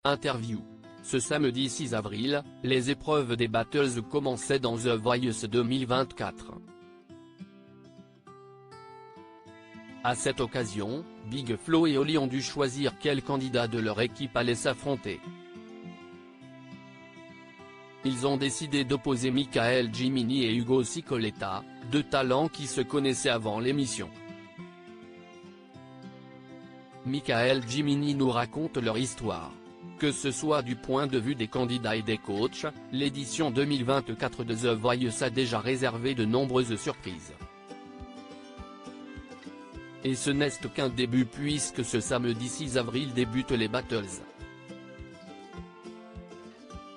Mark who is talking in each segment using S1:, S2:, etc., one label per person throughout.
S1: Interview. Ce samedi 6 avril, les épreuves des Battles commençaient dans The Voice 2024. À cette occasion, Big Flo et Oli ont dû choisir quel candidat de leur équipe allait s'affronter. Ils ont décidé d'opposer Michael Gimini et Ugo Cicoletta, deux talents qui se connaissaient avant l'émission. Michael Gimini nous raconte leur histoire. Que ce soit du point de vue des candidats et des coachs, l'édition 2024 de The Voice a déjà réservé de nombreuses surprises. Et ce n'est qu'un début puisque ce samedi 6 avril débutent les Battles.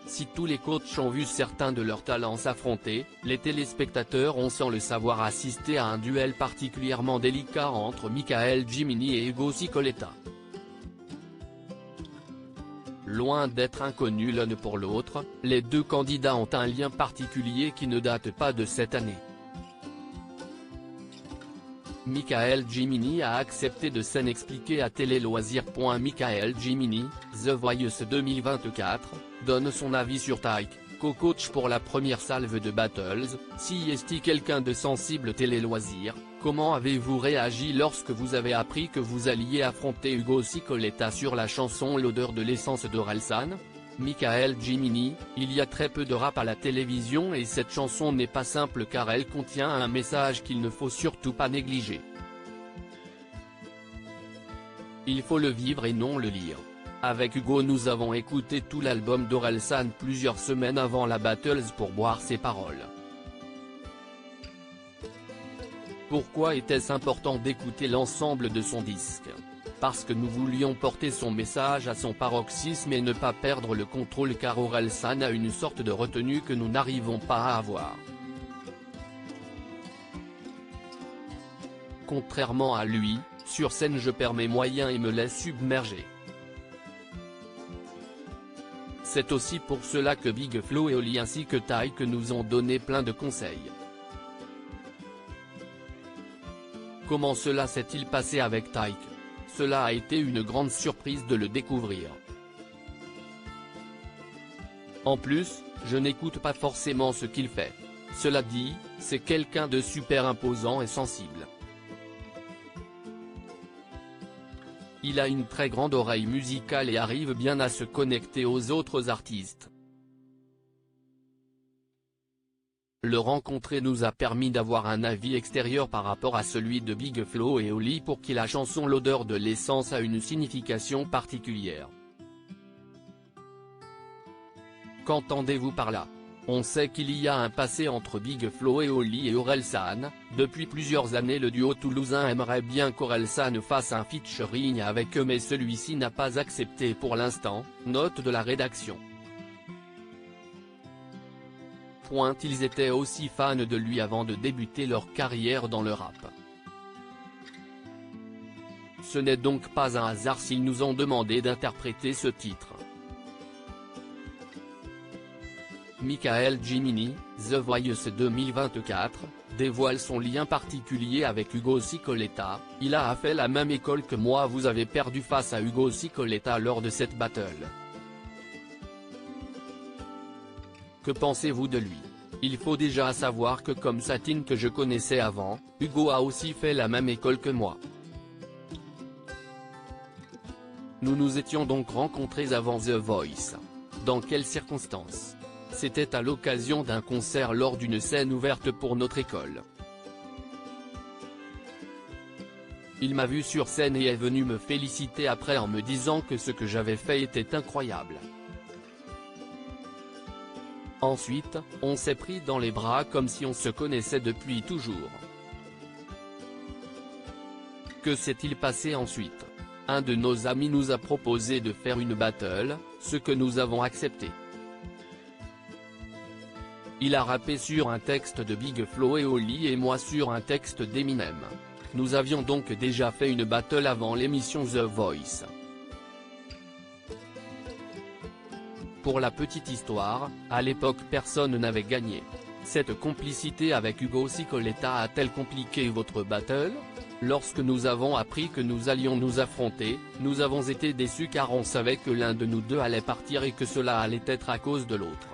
S1: Si tous les coachs ont vu certains de leurs talents s'affronter, les téléspectateurs ont sans le savoir assisté à un duel particulièrement délicat entre Michael Gimini et Ugo Cicoletta. Loin d'être inconnus l'un pour l'autre, les deux candidats ont un lien particulier qui ne date pas de cette année. Michael Gimini a accepté de s'en expliquer à Téléloisirs. Michael Gimini, The Voice 2024, donne son avis sur Taïk, co-coach pour la première salve de Battles. Si est quelqu'un de sensible Téléloisirs, comment avez-vous réagi lorsque vous avez appris que vous alliez affronter Ugo Cicoletta sur la chanson L'odeur de l'essence d'Orelsan? Michael Gimini, il y a très peu de rap à la télévision et cette chanson n'est pas simple car elle contient un message qu'il ne faut surtout pas négliger. Il faut le vivre et non le lire. Avec Ugo nous avons écouté tout l'album d'Orelsan plusieurs semaines avant la Battles pour boire ses paroles. Pourquoi était-ce important d'écouter l'ensemble de son disque? Parce que nous voulions porter son message à son paroxysme et ne pas perdre le contrôle car Orelsan a une sorte de retenue que nous n'arrivons pas à avoir. Contrairement à lui, sur scène je perds mes moyens et me laisse submerger. C'est aussi pour cela que Big Flo et Oli ainsi que Taïk nous ont donné plein de conseils. Comment cela s'est-il passé avec Taïk? Cela a été une grande surprise de le découvrir. En plus, je n'écoute pas forcément ce qu'il fait. Cela dit, c'est quelqu'un de super imposant et sensible. Il a une très grande oreille musicale et arrive bien à se connecter aux autres artistes. Le rencontrer nous a permis d'avoir un avis extérieur par rapport à celui de Big Flo et Oli pour qui la chanson L'odeur de l'essence a une signification particulière. Qu'entendez-vous par là? On sait qu'il y a un passé entre Big Flo et Oli et Orelsan. Depuis plusieurs années le duo toulousain aimerait bien qu'Orelsan fasse un featuring avec eux mais celui-ci n'a pas accepté pour l'instant, note de la rédaction. Ils étaient aussi fans de lui avant de débuter leur carrière dans le rap. Ce n'est donc pas un hasard s'ils nous ont demandé d'interpréter ce titre. Michael Gimini, The Voice 2024, dévoile son lien particulier avec Ugo Cicoletta. Il a fait la même école que moi. Vous avez perdu face à Ugo Cicoletta lors de cette battle. Que pensez-vous de lui? Il faut déjà savoir que comme Satine que je connaissais avant, Ugo a aussi fait la même école que moi. Nous nous étions donc rencontrés avant The Voice. Dans quelles circonstances? C'était à l'occasion d'un concert lors d'une scène ouverte pour notre école. Il m'a vu sur scène et est venu me féliciter après en me disant que ce que j'avais fait était incroyable. Ensuite, on s'est pris dans les bras comme si on se connaissait depuis toujours. Que s'est-il passé ensuite? Un de nos amis nous a proposé de faire une battle, ce que nous avons accepté. Il a rappé sur un texte de Big Flo et Oli et moi sur un texte d'Eminem. Nous avions donc déjà fait une battle avant l'émission The Voice. Pour la petite histoire, à l'époque personne n'avait gagné. Cette complicité avec Hugo Sicoletta a-t-elle compliqué votre battle? Lorsque nous avons appris que nous allions nous affronter, nous avons été déçus car on savait que l'un de nous deux allait partir et que cela allait être à cause de l'autre.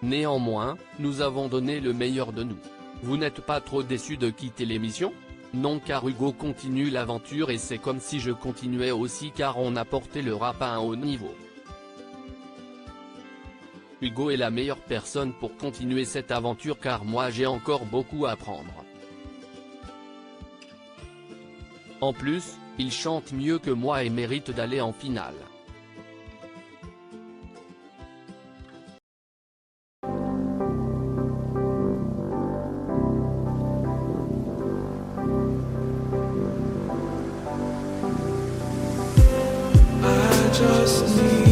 S1: Néanmoins, nous avons donné le meilleur de nous. Vous n'êtes pas trop déçu de quitter l'émission? Non, car Hugo continue l'aventure et c'est comme si je continuais aussi car on a porté le rap à un haut niveau. Hugo est la meilleure personne pour continuer cette aventure car moi j'ai encore beaucoup à apprendre. En plus, il chante mieux que moi et mérite d'aller en finale.
S2: I just need